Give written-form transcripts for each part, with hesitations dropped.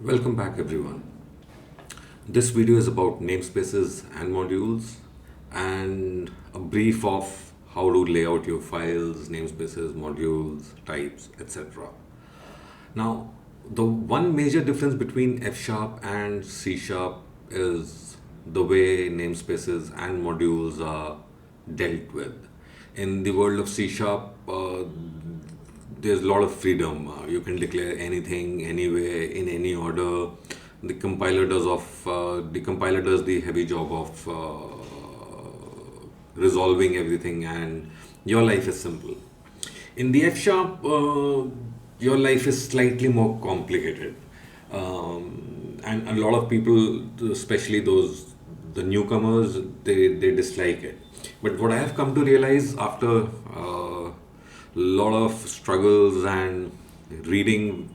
Welcome back everyone. This video is about namespaces and modules and a brief of how to lay out your files, namespaces, modules, types, etc. Now, the one major difference between F sharp and C sharp is the way namespaces and modules are dealt with. In the world of C sharp, there's a lot of freedom. You can declare anything, anywhere, in any order. The compiler does the heavy job of resolving everything, and your life is simple. In the F sharp, your life is slightly more complicated, and a lot of people, especially the newcomers, they dislike it. But what I have come to realize after a lot of struggles and reading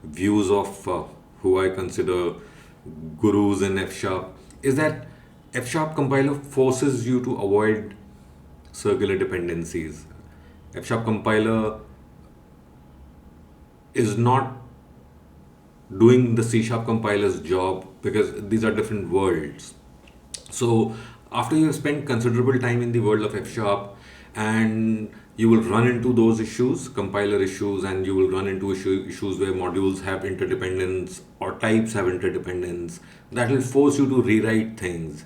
views of who I consider gurus in F sharp is that F sharp compiler forces you to avoid circular dependencies. F sharp compiler is not doing the C sharp compiler's job because these are different worlds. So after you have spent considerable time in the world of F sharp, and you will run into those issues, compiler issues, and you will run into issues where modules have interdependence or types have interdependence, that will force you to rewrite things.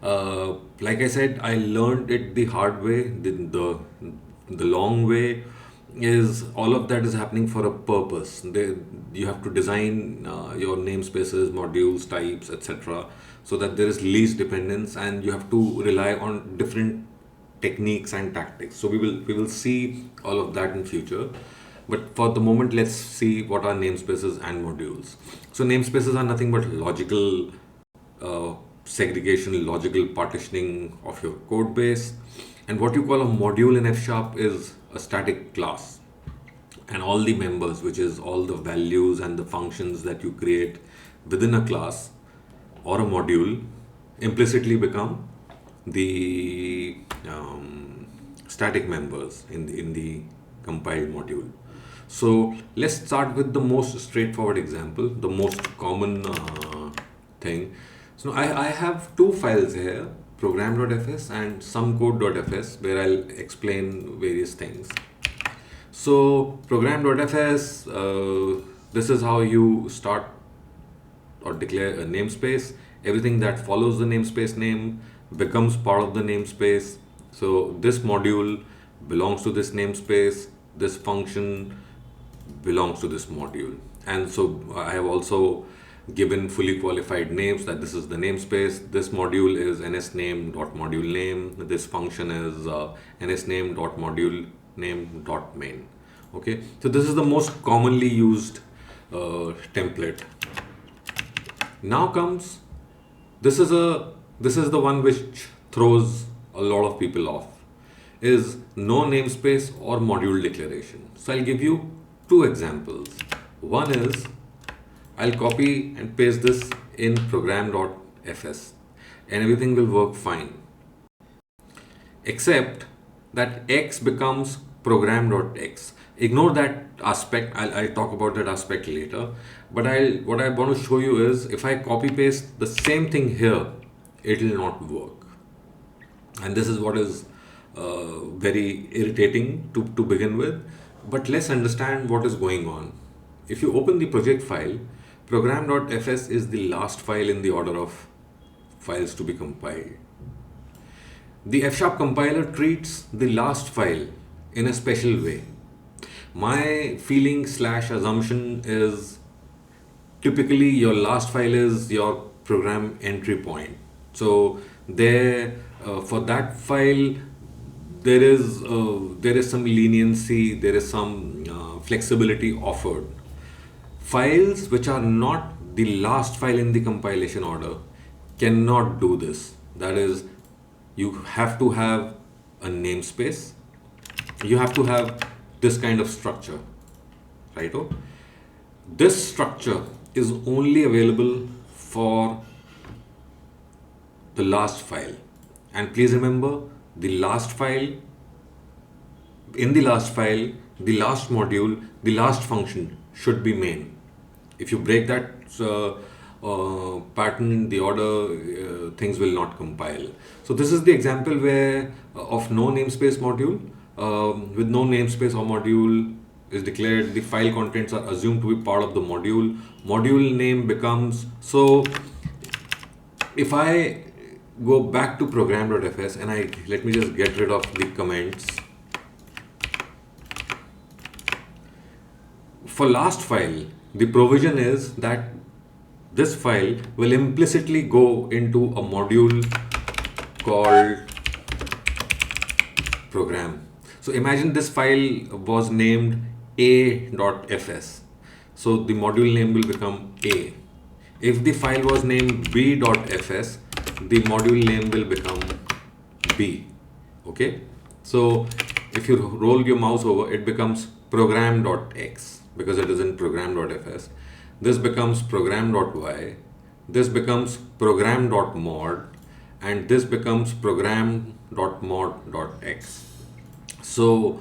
Like I said, I learned it the hard way. The long way is all of that is happening for a purpose. You have to design your namespaces, modules, types, etc., so that there is least dependence, and you have to rely on different techniques and tactics. So we will see all of that in future. But for the moment, let's see what are namespaces and modules. So namespaces are nothing but logical segregation, logical partitioning of your code base. And what you call a module in F sharp is a static class. And all the members, which is all the values and the functions that you create within a class or a module, implicitly become the static members in the compiled module. So let's start with the most straightforward example, the most common thing. So I have two files here, program.fs and sumecode.fs, where I'll explain various things. So program.fs, this is how you start or declare a namespace. Everything that follows the namespace name becomes part of the namespace. So this module belongs to this namespace, this function belongs to this module. And so I have also given fully qualified names that this is the namespace, this module is nsname.module name, this function is nsname.module name.main. Okay, so this is the most commonly used template. Now comes, this is the one which throws a lot of people off, is no namespace or module declaration. So I'll give you two examples. One is, I'll copy and paste this in program.fs and everything will work fine, except that x becomes program.x. Ignore that aspect. I'll talk about that aspect later. But what I want to show you is, if I copy paste the same thing here, it will not work. And this is what is very irritating to begin with. But let's understand what is going on. If you open the project file, program.fs is the last file in the order of files to be compiled. The F sharp compiler treats the last file in a special way. My feeling / assumption is, typically your last file is your program entry point. So there, for that file, there is some leniency, there is some flexibility offered. Files which are not the last file in the compilation order cannot do this. That is, you have to have a namespace, you have to have this kind of structure, right? This structure is only available for the last file. And please remember, the last file, in the last file, the last module, the last function should be main. If you break that pattern, the order, things will not compile. So this is the example where of no namespace module. With no namespace or module is declared, the file contents are assumed to be part of the module. Module name becomes, so if I go back to program.fs and let me just get rid of the comments. For last file, the provision is that this file will implicitly go into a module called program. So imagine this file was named a.fs. So the module name will become A. If the file was named b.fs, the module name will become B. Okay. So if you roll your mouse over, it becomes program.x because it is in program.fs. This becomes program.y. This becomes program.mod, and this becomes program.mod.x. So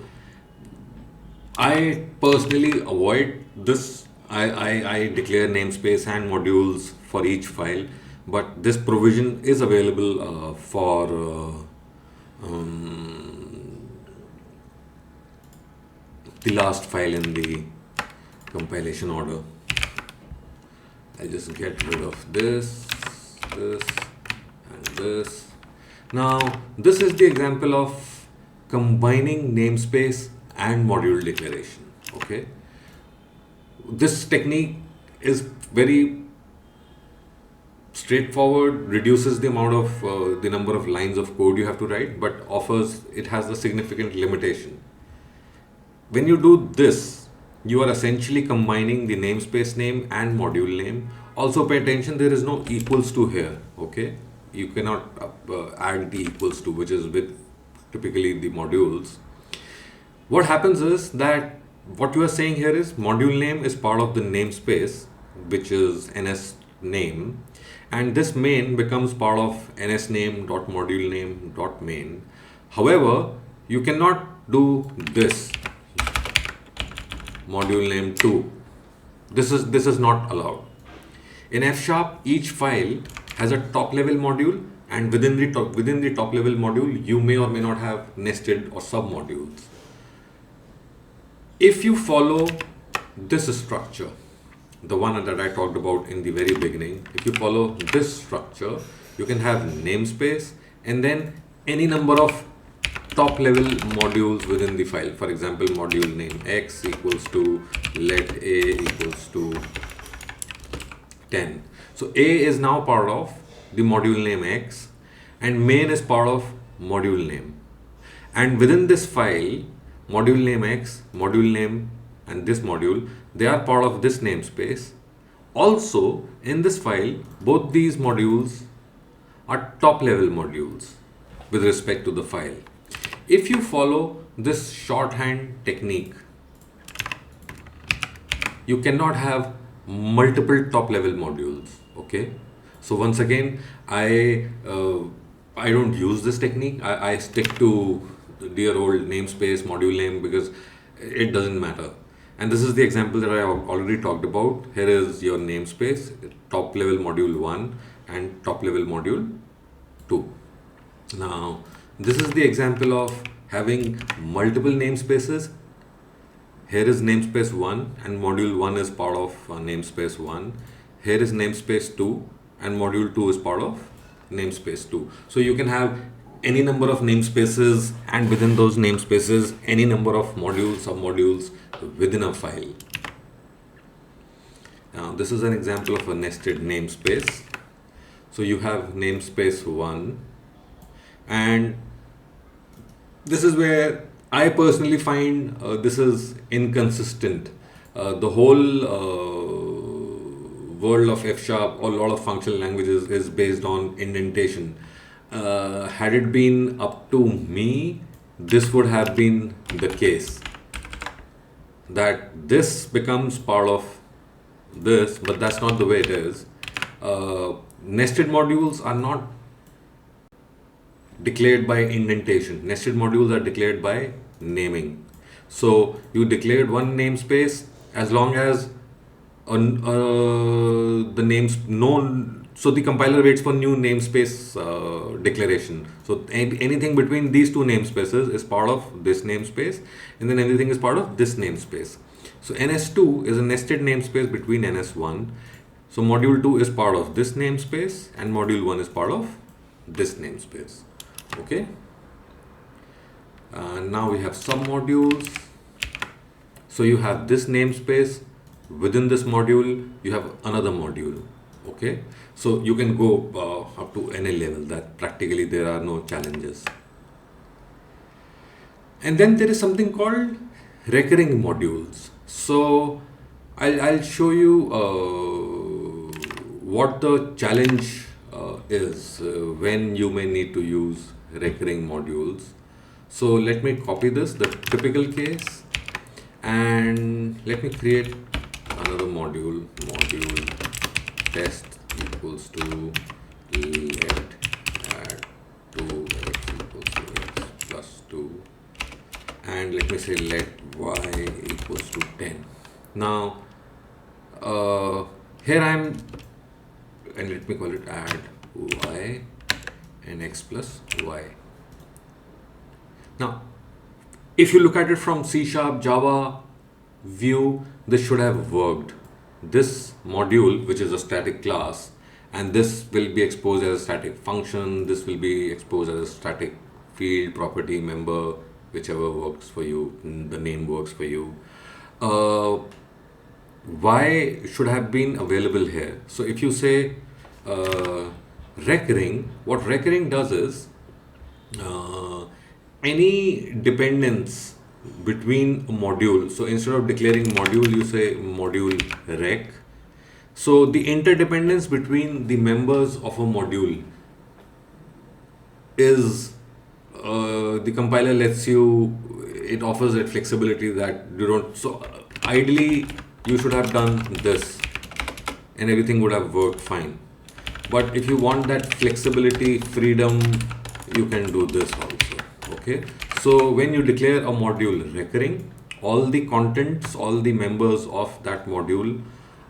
I personally avoid this. I declare namespace and modules for each file, but this provision is available for the last file in the compilation order. I'll just get rid of this, and this. Now, this is the example of combining namespace and module declaration. Okay. This technique is very straightforward, reduces the amount of the number of lines of code you have to write, but it has a significant limitation. When you do this, you are essentially combining the namespace name and module name. Also pay attention, there is no equals to here. Okay, you cannot add the equals to, which is with typically the modules. What happens is that what you are saying here is module name is part of the namespace, which is ns name, and this main becomes part of ns name dot module name dot main. However, you cannot do this module name 2. This is not allowed. In F#, each file has a top level module, and within the top level module, you may or may not have nested or sub modules. If you follow this structure, the one that I talked about in the very beginning, if you follow this structure, you can have namespace and then any number of top level modules within the file. For example, module name x equals to let a equals to 10. So a is now part of the module name x, and main is part of module name. And within this file, module name x, module name, and this module, they are part of this namespace. Also, in this file, both these modules are top level modules with respect to the file. If you follow this shorthand technique, you cannot have multiple top level modules. Okay, so once again, I don't use this technique. I stick to the dear old namespace module name because it doesn't matter. And this is the example that I already talked about. Here is your namespace, top level module 1 and top level module 2. Now, this is the example of having multiple namespaces. Here is namespace 1 and module 1 is part of namespace 1. Here is namespace 2 and module 2 is part of namespace 2. So you can have any number of namespaces, and within those namespaces, any number of modules, submodules within a file. Now, this is an example of a nested namespace. So you have namespace 1, and this is where I personally find this is inconsistent. The whole world of F# or a lot of functional languages is based on indentation. Had it been up to me, this would have been the case, that this becomes part of this, but that's not the way it is. Nested modules are not declared by indentation. Nested modules are declared by naming. So you declared one namespace, as long as the names known. So the compiler waits for new namespace declaration. So anything between these two namespaces is part of this namespace, and then everything is part of this namespace. So ns2 is a nested namespace between ns1. So module 2 is part of this namespace, and module 1 is part of this namespace. Okay. Now we have submodules. So you have this namespace. Within this module, you have another module. Okay. So you can go up to any level. That practically there are no challenges. And then there is something called recurring modules. So I'll show you what the challenge is when you may need to use recurring modules. So let me copy this, the typical case, and let me create another module test equals to let add 2 x equals to x plus 2, and let me say let y equals to 10. Now here and let me call it add y and x plus y. Now if you look at it from C#, Java view, this should have worked. This module, which is a static class, and this will be exposed as a static function, this will be exposed as a static field, property, member, whichever works for you, the name works for you. Why should have been available here? So if you say recurring, what recurring does is any dependence between a module. So instead of declaring module, you say module rec. So the interdependence between the members of a module is the compiler lets you, it offers that flexibility that you don't. So ideally you should have done this and everything would have worked fine. But if you want that flexibility, freedom, you can do this also. Okay, so when you declare a module recurring, all the contents, all the members of that module,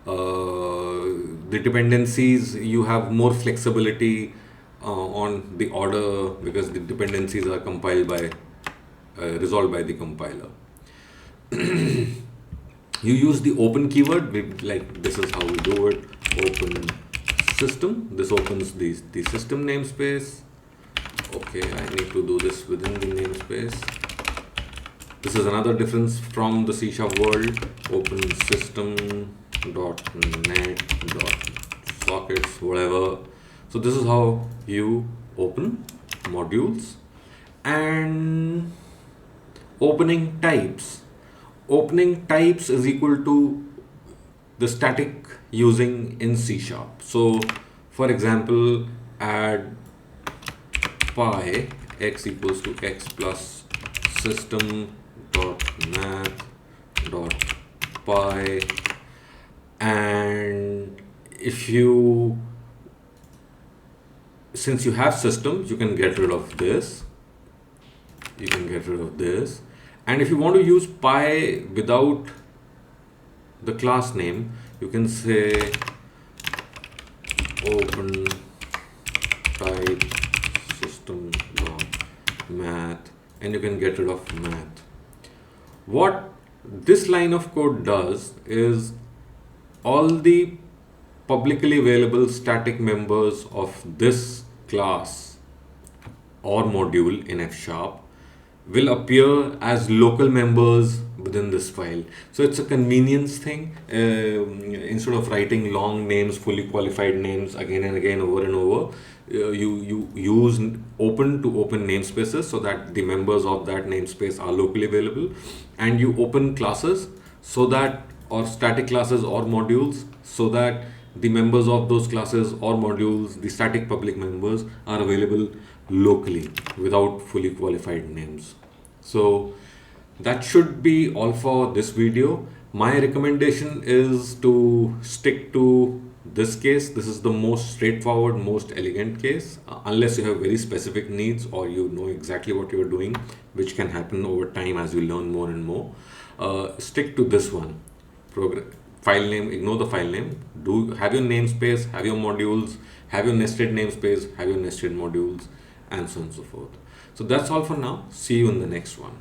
the dependencies, you have more flexibility on the order, because the dependencies are compiled by resolved by the compiler. You use the open keyword, like this is how we do it. Open system, this opens the system namespace. Okay, I need to do this within the namespace. This is another difference from the C# world. Open system.net sockets, whatever. So this is how you open modules. And opening types. Opening types is equal to the static using in C#. So for example, add pi x equals to x plus system dot math dot pi, and if you, since you have systems, you can get rid of this, and if you want to use pi without the class name, you can say open type math, and you can get rid of math. What this line of code does is all the publicly available static members of this class or module in F# will appear as local members within this file. So it's a convenience thing. Instead of writing long names, fully qualified names again and again over and over, you use open to open namespaces so that the members of that namespace are locally available, and you open classes so that, or static classes or modules, so that the members of those classes or modules, the static public members, are available locally without fully qualified names. So that should be all for this video. My recommendation is to stick to this case. This is the most straightforward, most elegant case, unless you have very specific needs or you know exactly what you're doing, which can happen over time as you learn more and more. Stick to this one. file name, ignore the file name. Do have your namespace, have your modules, have your nested namespace, have your nested modules, and so on and so forth. So that's all for now. See you in the next one.